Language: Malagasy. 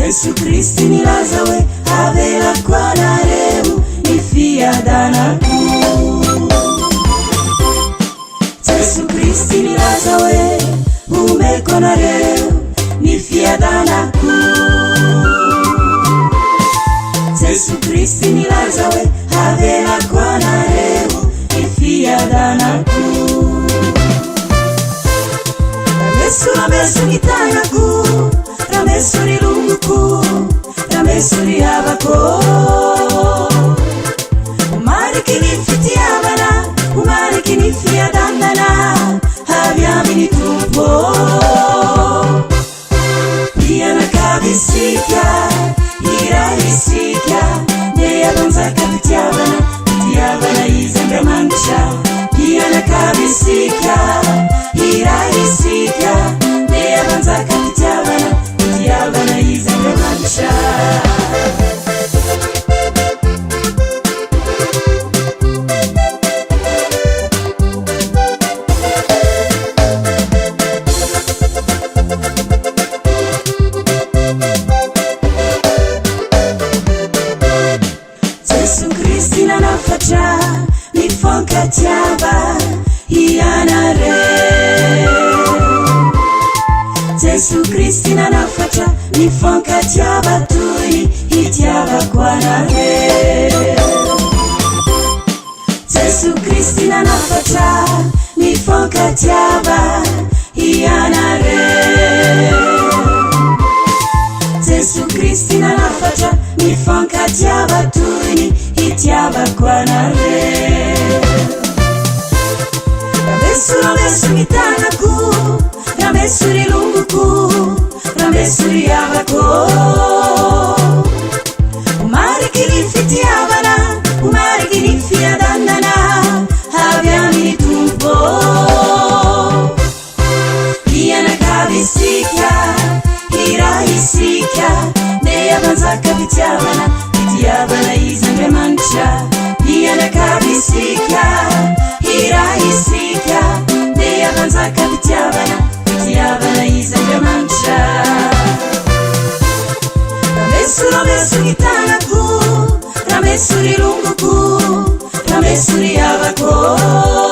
Jesu Kristi nilazawe avela kwa nareu nifia danaku. Jesu Kristi nilazawe umeko nareu nifia danaku. Jesu Kristi nilazawe avela kwa nareu nifia danaku. Ramesu ngitanaku, Ramesu rilunguku, Ramesu rihabako. Umariki nifiti abana, umariki nifi adandana, habyamini tumpo. Piyana kabisika, irahisika, neyabanza kabitiabana, kitiabana izembe mangisha. Piyana kabisika, irahisika, neyabanza kabitiabana, kitiabana izembe mangisha. Jesu Kristi nanafacha nifonka tiaba ianare. Jesu Kristi nanafacha nifonka tiaba tui itiaba kwanare. Jesu Kristi nanafacha nifonka tiaba ianare. Jesu Kristi nanafacha nifonka tiaba tui itiaba kwanare. Ramesu ngitanaku, Ramesu rilunguku, Ramesu rihabako. Umariki nifiti abana, umariki nifi adandana, habyamini tumpo. Piyana kabisika, irahisika, neyabanza kabitiabana, kitiabana izembe mangisha. Piyana kabisika, irahisika, neyabanza kabitiabana, kitiabana izembe mangisha. Ramesu ngitanaku, Ramesu rilunguku, Ramesu rihabako.